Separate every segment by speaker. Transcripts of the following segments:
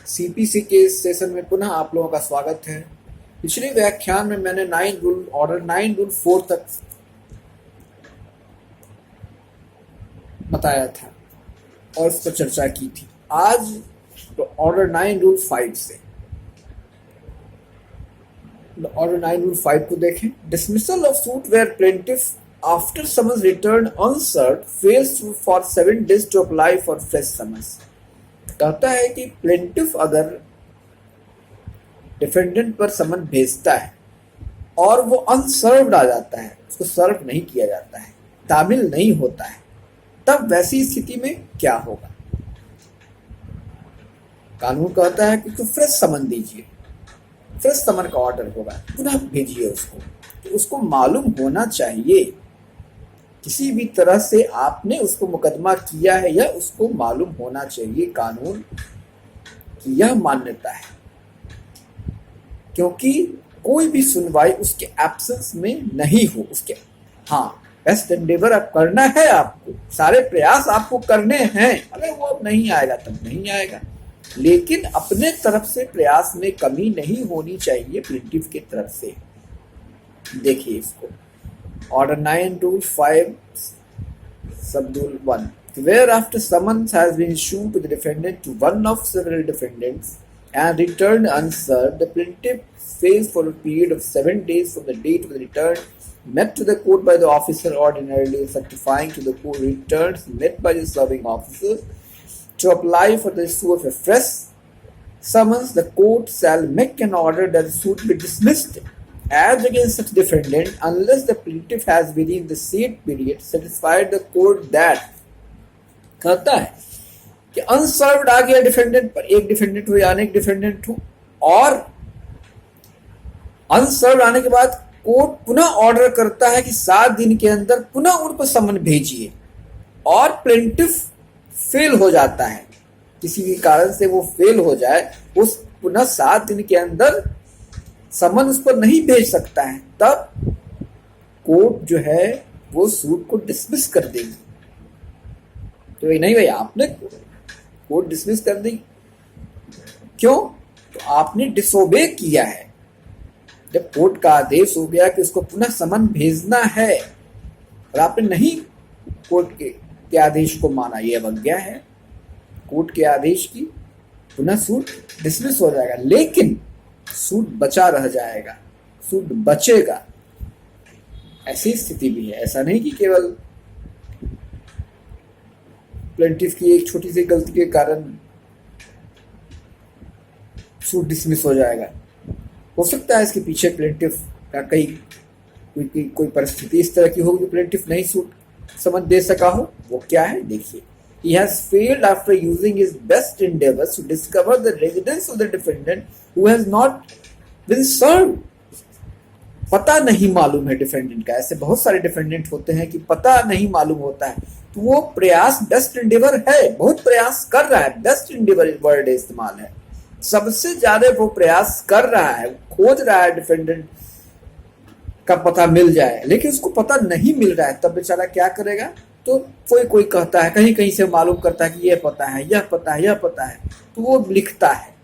Speaker 1: CPC के इस session में पुनः आप लोगों का स्वागत है। पिछले व्याख्यान में मैंने ऑर्डर 9 रूल 4 तक बताया था और उस पर चर्चा की थी। आज तो ऑर्डर 9 रूल 5 से ऑर्डर 9 रूल 5 को देखें। Dismissal of suit where plaintiff after summons return unserved fails for 7 days to apply for fresh summons. कहता है कि प्लेंटिफ अगर डिफेंडेंट पर समन भेजता है और वो अनसर्व्ड आ जाता है, उसको सर्व नहीं किया जाता है, तामिल नहीं होता है, तब वैसी स्थिति में क्या होगा। कानून कहता है कि तो फ्रेश समन दीजिए, फ्रेश समन का ऑर्डर होगा, पुनः भेजिए उसको। तो उसको मालूम होना चाहिए, किसी भी तरह से आपने उसको मुकदमा किया है या उसको मालूम होना चाहिए कानून की यह मान्यता है, क्योंकि कोई भी सुनवाई उसके एब्सेंस में नहीं हो। उसके बेस्ट एंडेवर अब करना है, आपको सारे प्रयास आपको करने हैं। अगर वो अब नहीं आएगा तब नहीं आएगा, लेकिन अपने तरफ से प्रयास में कमी नहीं होनी चाहिए प्लेंटिफ की तरफ से। देखिए इसको, ऑर्डर 9 रूल 5 सब rule 1, where after summons has been issued to the defendant to one of several defendants and returned unserved, the plaintiff fails for a period of 7 days from the date of the return met to the court by the officer ordinarily certifying to the court returns met by the serving officer to apply for the issue of a fresh summons. The court shall make an order that the suit be dismissed as against such defendant unless the plaintiff has within the said period satisfied the court that। कहता है कि unserved आ गया defendant पर, एक defendant हो या अनेक defendant हो, और अनसर्व्ड आने के बाद कोर्ट पुनः ऑर्डर करता है कि 7 दिन के अंदर पुनः उन पर समन भेजिए, और प्लेंटिफ फेल हो जाता है, किसी भी कारण से वो फेल हो जाए, उस पुनः 7 दिन के अंदर समन उस पर नहीं भेज सकता है, तब कोर्ट जो है वो सूट को डिसमिस कर देगी। तो नहीं भाई, आपने कोर्ट डिसमिस कर दी, क्यों? तो आपने डिसोबे किया है। जब कोर्ट का आदेश हो गया कि उसको पुनः समन भेजना है और आपने नहीं कोर्ट के आदेश को माना, यह अवज्ञा है कोर्ट के आदेश की। पुनः सूट डिसमिस हो जाएगा, लेकिन सूट बचा रह जाएगा, सूट बचेगा। ऐसी स्थिति भी है। ऐसा नहीं कि केवल प्लेंटिफ की एक छोटी सी गलती के कारण सूट डिसमिस हो जाएगा। हो सकता है इसके पीछे प्लेंटिफ का कोई परिस्थिति इस तरह की हो जो प्लेंटिफ नहीं सूट समन दे सका हो। वो क्या है देखिए। He has failed after using his best endeavors to discover the residence of the defendant who has not been served। पता नहीं मालूम है डिफेंडेंट का। ऐसे बहुत सारे डिफेंडेंट होते हैं कि पता नहीं मालूम होता है, तो वो प्रयास बेस्ट एंडेवर है, बहुत प्रयास कर रहा है। बेस्ट एंडेवर वर्ड इस्तेमाल है, सबसे ज्यादा वो प्रयास कर रहा है, खोज रहा है डिफेंडेंट का पता मिल जाए, लेकिन उसको पता नहीं मिल रहा है। तब बेचारा क्या करेगा? तो कोई कहता है, कहीं कहीं से मालूम करता है कि यह पता है, यह पता है, यह पता है, तो वो लिखता है,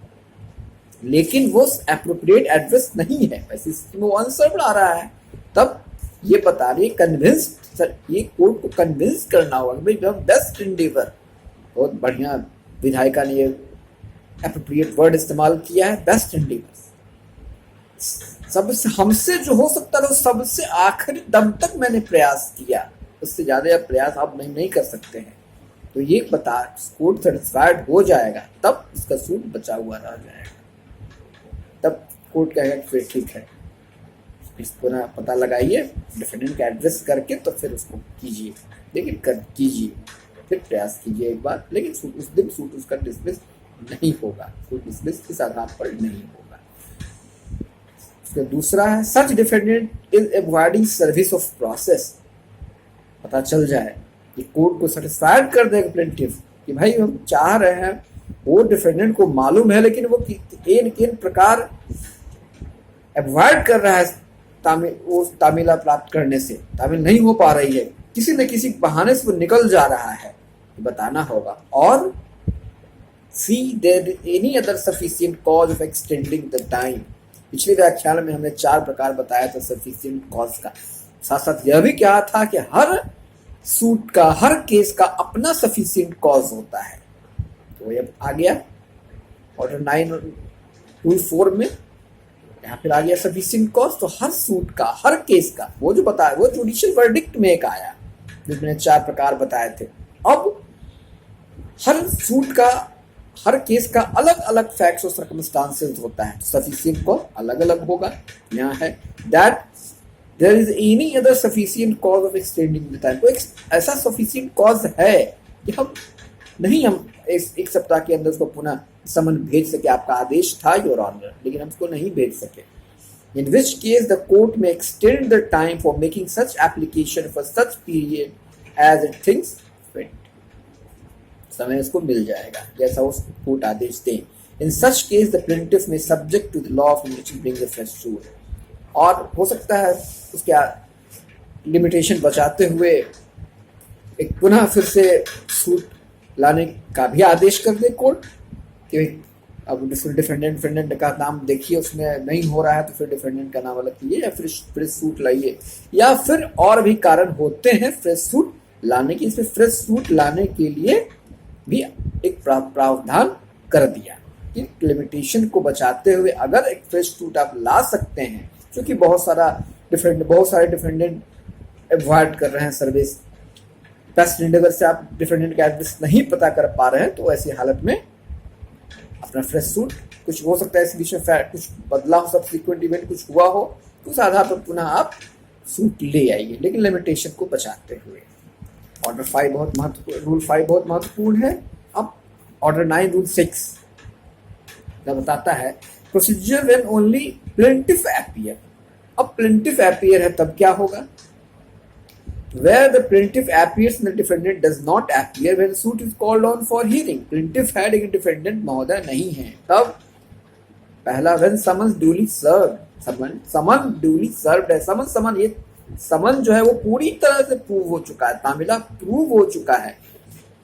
Speaker 1: लेकिन वो एप्रोप्रिएट एड्रेस नहीं है। वैसे वो अनसर्व्ड आ रहा है। तब ये बता रही है कन्विंस, ये कोर्ट को कन्विंस करना होगा कि भाई बेस्ट एंडेवर। बहुत बढ़िया विधायिका ने ये एप्रोप्रिएट वर्ड इस्तेमाल किया है, बेस्ट एंडेवर। सबसे हमसे जो हो सकता है सबसे आखिरी दम तक मैंने प्रयास किया, उससे ज्यादा प्रयास आप नहीं कर सकते हैं। तो ये बता कोर्ट सेटिस्फाइड हो जाएगा, तब उसका सूट बचा हुआ रह जाएगा। तब कोर्ट कहेगा कि फिर ठीक है, इस पुनः पता लगाइए डिफेंडेंट का एड्रेस करके, तो फिर उसको कीजिए, लेकिन कीजिए, फिर प्रयास कीजिए एक बार, लेकिन उस दिन सूट उसका डिसमिस नहीं होगा, सूट डिसमिस इस आधार पर नहीं होगा। उसका दूसरा है such defendant is avoiding service of process. पता चल जाए कि कोर्ट को सेटिस्फाइड कर देगा प्लेंटिफ कि भाई हम चाह रहे हैं, वो डिफेंडेंट को मालूम है, लेकिन वो किन प्रकार अवॉइड कर रहा है तामीला प्राप्त करने से, तामील नहीं हो पा रही है, किसी न किसी बहाने से वो निकल जा रहा है, बताना होगा। और see there any other sufficient cause of extending the time. पिछले व्याख्यान में हमने 4 प्रकार बताया था सफिशिएंट कॉज का। साथ साथ यह भी कहा था कि हर सूट का, हर केस का अपना सफिशिएंट कॉज होता है। तो ये आ गया ऑर्डर 9 रूल 4 में, यहाँ फिर आ गया सफिशिएंट कॉज। तो हर सूट का, हर केस का, वो जो बताया वो जुडिशियल वर्डिक्ट में एक आया जिसमें 4 प्रकार बताए थे। अब हर सूट का, हर केस का अलग अलग फैक्ट्स और सर्कमस्टांसेस होता है, सफिशिएंट कॉज अलग अलग होगा। यहाँ है that there is any other sufficient cause of extending the time. कोई ऐसा सफिशिएंट कॉज है कि हम इस 1 सप्ताह के अंदर उसको पुनः समन भेज सके। आपका आदेश था योर ऑनर, लेकिन हम उसको नहीं भेज सके। In which case the court may extend the time for making such application for such period as it thinks fit. समय उसको मिल जाएगा जैसा उस कोर्ट आदेश दें। In such case the plaintiff may subject to the law from which brings the fresh suit. और हो सकता है उसके लिमिटेशन बचाते हुए एक पुनः फिर से सूट लाने का भी आदेश कर दे कोर्ट कि अब डिफेंडेंट का नाम देखिए, उसमें नहीं हो रहा है तो फिर डिफेंडेंट का नाम अलग कीजिए या फिर फ्रेश सूट लाइए, या फिर और भी कारण होते हैं फ्रेश सूट लाने की। इसमें फ्रेश सूट लाने के लिए भी एक प्रावधान कर दिया कि लिमिटेशन को बचाते हुए अगर एक फ्रेश सूट आप ला सकते हैं, क्योंकि बहुत सारे डिफेंडेंट अवॉइड कर रहे हैं सर्विस, बेस्ट इंडेवर से आप डिफेंडेंट का एड्रेस नहीं पता कर पा रहे हैं, तो ऐसी हालत में अपना फ्रेश सूट, कुछ हो सकता है इस बीच में कुछ बदलाव, सब्सिक्वेंट इवेंट कुछ हुआ हो, तो उस आधार पर पुनः आप सूट ले आइए, लेकिन लिमिटेशन को बचाते हुए। ऑर्डर 5 बहुत महत्वपूर्ण, रूल 5 बहुत महत्वपूर्ण है। अब ऑर्डर 9 रूल 6 बताता है procedure when only plaintiff appear. अब प्लेंटिफ अपीयर है तब क्या होगा? Where the plaintiff appears and the defendant does not appear when the suit is called on for hearing। plaintiff है लेकिन defendant महोदय नहीं है, तब पहला when summons duly served। Summon duly served है। समन ये समन जो है वो पूरी तरह से प्रूव हो चुका है, तामिला प्रूव हो चुका है।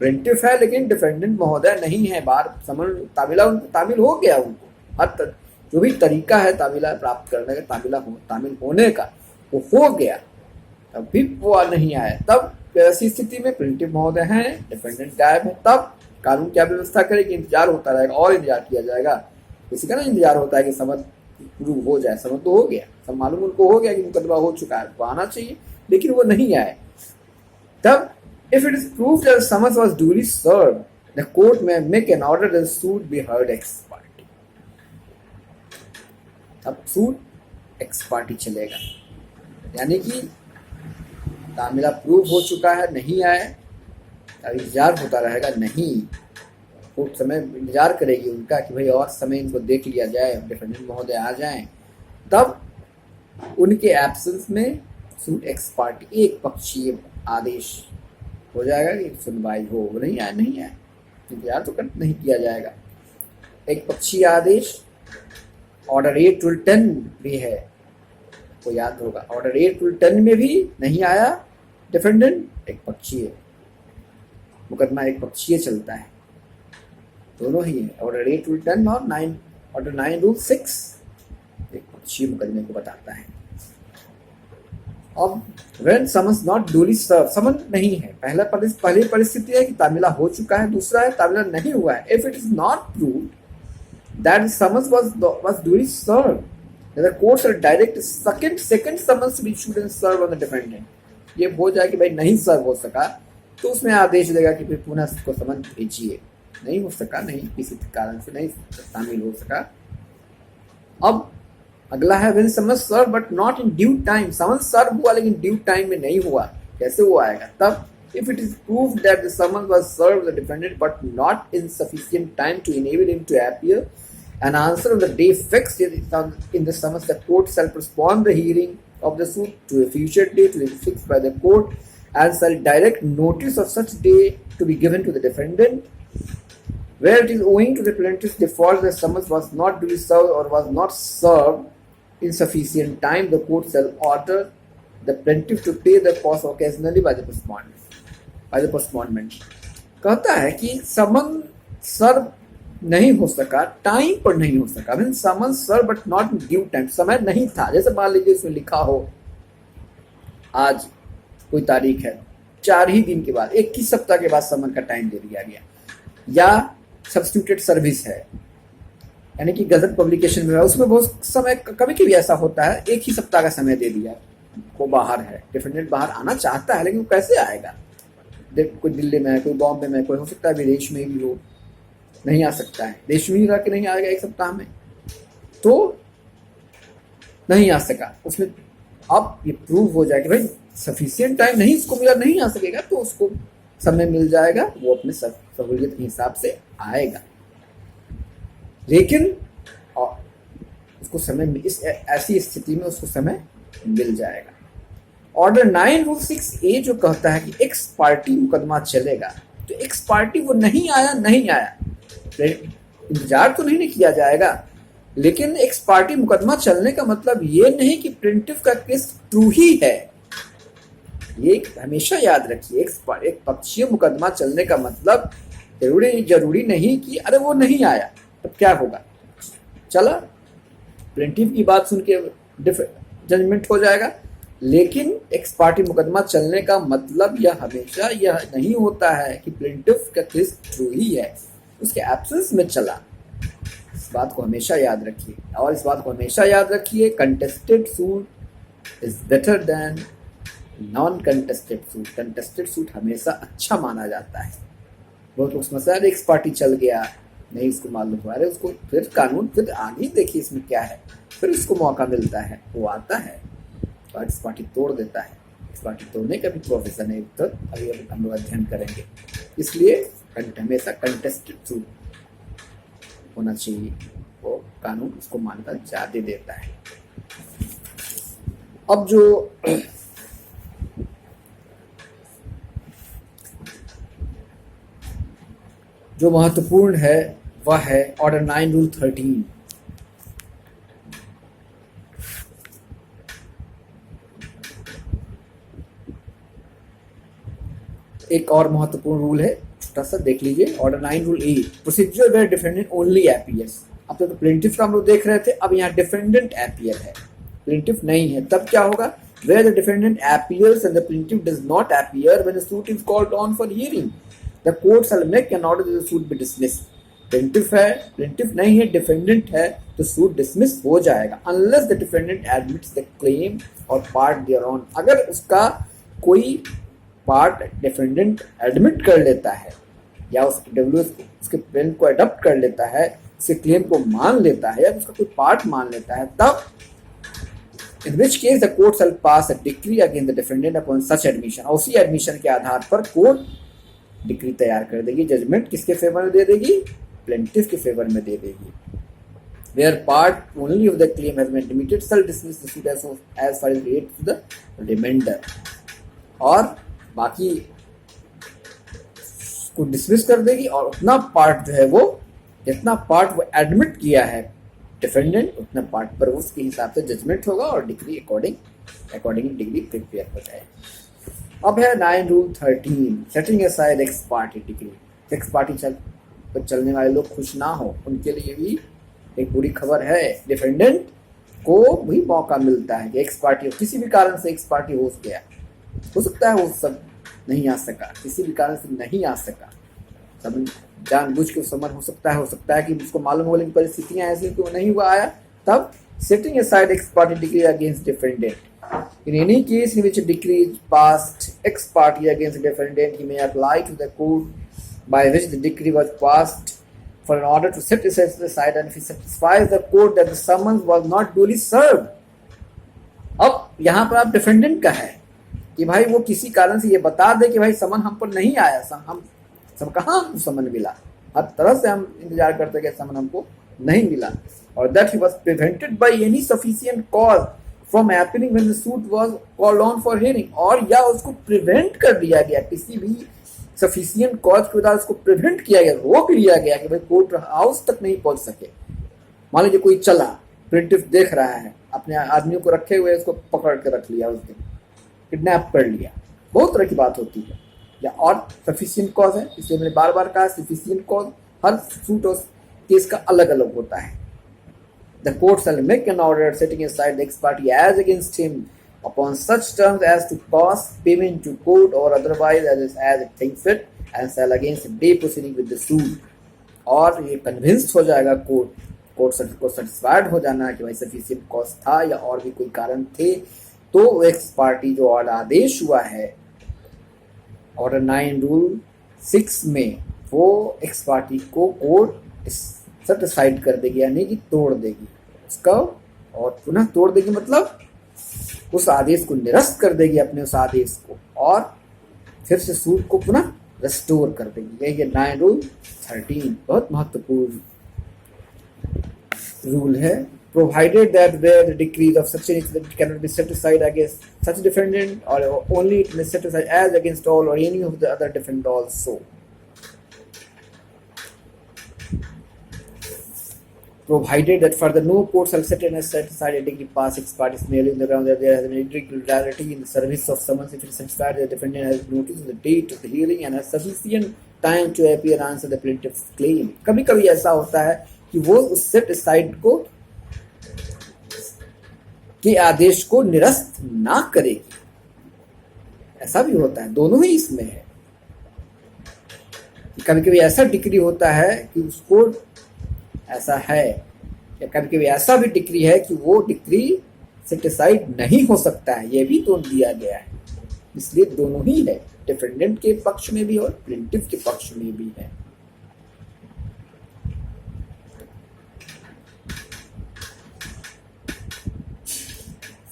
Speaker 1: प्लेंटिफ है लेकिन डिफेंडेंट महोदय नहीं है, बार समन तामिला तामिल हो गया, उनको हर जो भी तरीका है तामिला प्राप्त करने का, तामिल होने का वो हो गया, तब भी वो नहीं आया। तब ऐसी स्थिति में प्लेंटिफ महोदय हैं, डिफेंडेंट गायब है, तब कानून क्या व्यवस्था करेगी? इंतजार होता रहेगा और इंतजार किया जाएगा। किसी का ना इंतजार होता है कि समझ प्रूव हो जाए, समझ तो हो गया, सब मालूम उनको हो गया कि मुकदमा हो चुका है, वो आना चाहिए, लेकिन वो नहीं आए। तब if it is proved that summons was duly served, the court may make an order that suit be heard ex parte. अब सूट एक्स पार्टी चलेगा, यानी कि तामिला प्रूव हो चुका है, नहीं आए, अब इंतजार होता रहेगा। नहीं, कोर्ट समय इंतजार करेगी उनका कि भाई और समय इनको देख लिया जाए, डिफेंडेंट महोदय आ जाएं, तब उनके एब्सेंस में सूट एक्स पार्टी एक पक्षीय आदेश हो जाएगा कि सुनवाई हो। वो नहीं आए, इंतजार तो नहीं किया जाएगा। एक पक्षीय आदेश ऑर्डर 8 रूल 10 भी है, को याद होगा। ऑर्डर 8 रूल 10 में भी नहीं आया डिफेंडेंट, एक पक्षीय मुकदमा एक पक्षीय चलता है, दोनों ही है। ऑर्डर 8 रूल 10 और ऑर्डर 9 रूल 6 एक पक्षीय मुकदमे को बताता है। अब when summons not duly served, समन नहीं है, पहली परिस्थिति है कि तामिला हो चुका है, दूसरा है तामिला नहीं हुआ है। If it is not proved that the summons was duly served, the court shall direct second summons to be issued and served on the defendant। ये हो जाए कि भाई नहीं सर्व हो सका, तो उसमें आदेश देगा कि फिर पुनः उसको समन भेजिए। नहीं हो सका, नहीं किसी कारण से नहीं शामिल हो सका। अब अगला है when summons served but not in due time। समन सर्व हुआ लेकिन ड्यू टाइम में नहीं हुआ, कैसे वो आएगा? तब if it is proved that the summons was served the defendant but not in sufficient time to enable him to appear and answer on the day fixed in the summons, the court shall postpone the hearing of the suit to a future date to be fixed by the court and shall direct notice of such day to be given to the defendant. Where it is owing to the plaintiff's default the summons was not duly served or was not served in sufficient time, the court shall order the plaintiff to pay the cost occasionally by the postponement। कहता है कि समन सर्व नहीं हो सका, time पर नहीं हो सका, mean summon sir but not due time, समय नहीं था। जैसे मान लीजिए इसमें लिखा हो आज कोई तारीख है, 4 ही दिन के बाद, 21 सप्ताह के बाद समन का टाइम दे दिया गया, या सब्स्टिट्यूटेड सर्विस है, यानी कि गजट पब्लिकेशन में उसमें बहुत समय, कभी कभी ऐसा होता है 1 ही सप्ताह का समय दे दिया, वो बाहर है, डिफेंडेंट बाहर आना चाहता है लेकिन वो कैसे आएगा, कोई दिल्ली में है, कोई बॉम्बे में, कोई हो सकता है विदेश में भी हो, नहीं आ सकता है, देश में ही रह के नहीं आएगा 1 सप्ताह में, तो नहीं आ सका उसमें। अब ये प्रूव हो जाए कि भाई सफिशिएंट टाइम नहीं इसको मिला, नहीं आ सकेगा, तो उसको समय मिल जाएगा, वो अपने सहूलियत के हिसाब से आएगा, लेकिन उसको समय इस ऐसी स्थिति में उसको समय मिल जाएगा। ऑर्डर 9 रूल 6A जो कहता है कि एक्स पार्टी मुकदमा चलेगा, तो एक्स पार्टी वो नहीं आया, नहीं आया, इंतजार तो नहीं किया जाएगा, लेकिन एक्स पार्टी मुकदमा चलने का मतलब ये नहीं कि प्लेंटिफ का केस ट्रू ही है। ये हमेशा याद रखिए, एक पक्षीय मुकदमा चलने का मतलब जरूरी नहीं कि अरे वो नहीं आया तब क्या होगा, चला प्लेंटिफ की बात सुन के जजमेंट हो जाएगा, लेकिन एक्स पार्टी मुकदमा चलने का मतलब यह हमेशा यह नहीं होता है कि प्लेंटिफ का केस ट्रू ही है, उसके एब्सेंस में चला। इस बात को हमेशा याद रखिए, और इस बात को हमेशा याद रखिए, contested suit is better than non contested suit. Contested suit हमेशा अच्छा माना जाता है। बहुत लोग समझते हैं एक्स पार्टी चल गया, नहीं इसको मालूम हुआ, अरे उसको फिर कानून फिर आगे देखिए इसमें क्या है, फिर इसको मौका मिलता है, वो आता है और एक्स पार्टी तोड़ देता है। एक्स पार्टी तोड़ने का भी प्रोफेशन है, तो अभी हम लोग अध्ययन करेंगे, इसलिए हमेशा कंटेस्टेड सूट होना चाहिए, वो कानून उसको मान्यता ज्यादा देता है। अब जो महत्वपूर्ण है वह है ऑर्डर 9 रूल 13। एक और महत्वपूर्ण रूल है, छोटा सा देख लीजिए, order 9 rule 8, procedure where defendant only appears. अब तो प्लेंटिफ का हम लोग देख रहे थे, अब यहाँ डिफेंडेंट अपीयर है, प्लेंटिफ नहीं है, तब क्या होगा, where the defendant appears and the plaintiff does not appear when the suit is called on for hearing, the court shall make an order that the suit be dismissed। Plaintiff है, plaintiff नहीं है, defendant है, तो suit dismiss हो जाएगा unless the defendant admits the claim और part there on. अगर उसका कोई पार्ट डिफेंडेंट एडमिट कर लेता है या उसके उसके क्लेम को अडॉप्ट कर लेता है, उसके क्लेम को मान लेता है या उसका कोई पार्ट मान लेता है, तब in which case the court shall pass a decree against the defendant upon such admission। और उसी एडमिशन के आधार पर कोर्ट डिक्री तैयार कर देगी, जजमेंट किसके फेवर में दे देगी, प्लेंटिफ के फेवर में दे देगी। where part only of the claim has been admitted shall dismiss the suit as far as relates to the remainder। और बाकी को डिसमिस कर देगी, और उतना पार्ट जो है वो, जितना पार्ट वो एडमिट किया है डिफेंडेंट, उतना पार्ट पर उसके हिसाब से जजमेंट होगा और डिग्री अकॉर्डिंग डिग्री प्रिपेयर हो जाए। अब है 9 rule 13, setting aside ex parte degree. X party चलने वाले लोग खुश ना हो, उनके लिए भी एक बुरी खबर है, डिफेंडेंट को भी मौका मिलता है कि एक्स पार्टी किसी भी कारण से एक्स पार्टी हो गया, हो सकता है वो सब नहीं आ सका, किसी भी कारण से नहीं आ सका, सब जानबूझ के समन हो सकता है कि उसको मालूम हो, लेकिन परिस्थितियां ऐसी कि वो नहीं हुआ आया, तब setting aside ex parte decree against defendant. In any case in which decree is passed ex parte against defendant, he may apply to the court by which the decree was passed for an order to set aside, and if he satisfies the court that the summons was not duly served। अब यहाँ पर आप defendant का है कि भाई वो किसी कारण से ये बता दे कि भाई समन हम पर नहीं आया, हम सब कहाँ समन मिला, हर तरह से हम इंतजार करते गए, समन हमको नहीं मिला, और that he was prevented by any sufficient cause from appearing when the suit was called on for hearing। और या उसको प्रिवेंट कर दिया गया, किसी भी सफिशिएंट कॉज के द्वारा उसको प्रिवेंट किया गया, रोक लिया गया कि भाई कोर्ट हाउस तक नहीं पहुंच सके। मान लीजिए कोई चला, प्लेंटिफ देख रहा है, अपने आदमियों को रखे हुए उसको पकड़ के रख लिया, उस दिन किडनैप कर लिया, बहुत तरह की बात होती है, या और सफिशिएंट कॉज है, इसलिए मैंने बार बार कहा सफिशिएंट कॉज हर सूट और केस का अलग अलग होता है। The court shall make an order setting aside the ex parte as against him upon such terms as to cause payment to court or otherwise as it thinks fit, and shall against a day proceeding with the suit। और ये convinced हो जाएगा court को satisfied हो जाना कि भाई sufficient cause था या और भी कोई कारण थे, तो एक्स पार्टी जो और आदेश हुआ है ऑर्डर 9 रूल 6 में, वो एक्स पार्टी को कोर्ट सेटिस्फाइड कर देगी, यानी कि तोड़ देगी उसका, और पुनः तोड़ देगी मतलब उस आदेश को निरस्त कर देगी, अपने उस आदेश को, और फिर से सूट को पुनः रेस्टोर कर देगी। यही 9 रूल 13 बहुत महत्वपूर्ण रूल है। Provided that where the decrees of such an incident can not be set aside against such defendant or only it may set aside as against all or any of the other defendant also. Provided that further no court shall set aside a degree pass ex parties merely on the ground that there has been irregularity in the service of summons if it is satisfied that the defendant has noticed the date of the hearing and has sufficient time to appear and answer the plaintiff's claim। कभी कभी ऐसा होता है कि वो उस set aside को के आदेश को निरस्त ना करेगी, ऐसा भी होता है, दोनों ही इसमें है। कभी कभी ऐसा डिक्री होता है कि उसको ऐसा है, या कभी कभी ऐसा भी डिक्री है कि वो डिक्री सेटिस्फाइड नहीं हो सकता है, ये भी तो दिया गया है। इसलिए दोनों ही है, डिफेंडेंट के पक्ष में भी और प्लेंटिफ के पक्ष में भी है।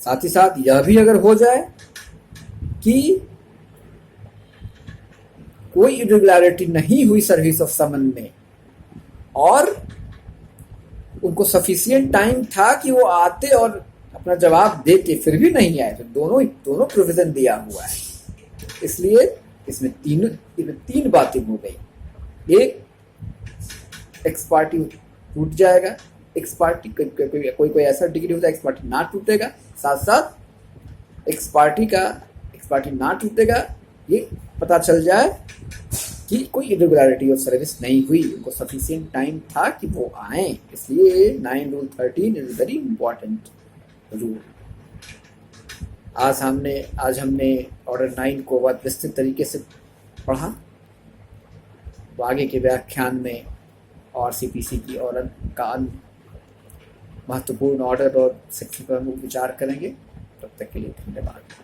Speaker 1: साथ ही साथ यह भी अगर हो जाए कि कोई इरेगुलरिटी नहीं हुई सर्विस ऑफ समन में और उनको सफिशिएंट टाइम था कि वो आते और अपना जवाब देते, फिर भी नहीं आए, तो दोनों प्रोविजन दिया हुआ है। इसलिए इसमें तीन बातें हो गई। एक, एक्स पार्टी टूट जाएगा, एक्स पार्टी कोई ऐसा डिग्री होता है एक्स पार्टी ना टूटेगा, साथ साथ एक्स पार्टी ना टूटेगा ये पता चल जाए कि कोई इरेगुलरिटी ऑफ सर्विस नहीं हुई, उनको सफिशिएंट टाइम था कि वो आए। इसलिए 9 rule 13 is very important rule. आज हमने ऑर्डर 9 को बहुत विस्तृत तरीके से पढ़ा, तो आगे के व्याख्यान में और सीपीसी की ऑर्डर का महत्वपूर्ण ऑर्डर और सेक्शन पर हम विचार करेंगे। तब तक के लिए धन्यवाद।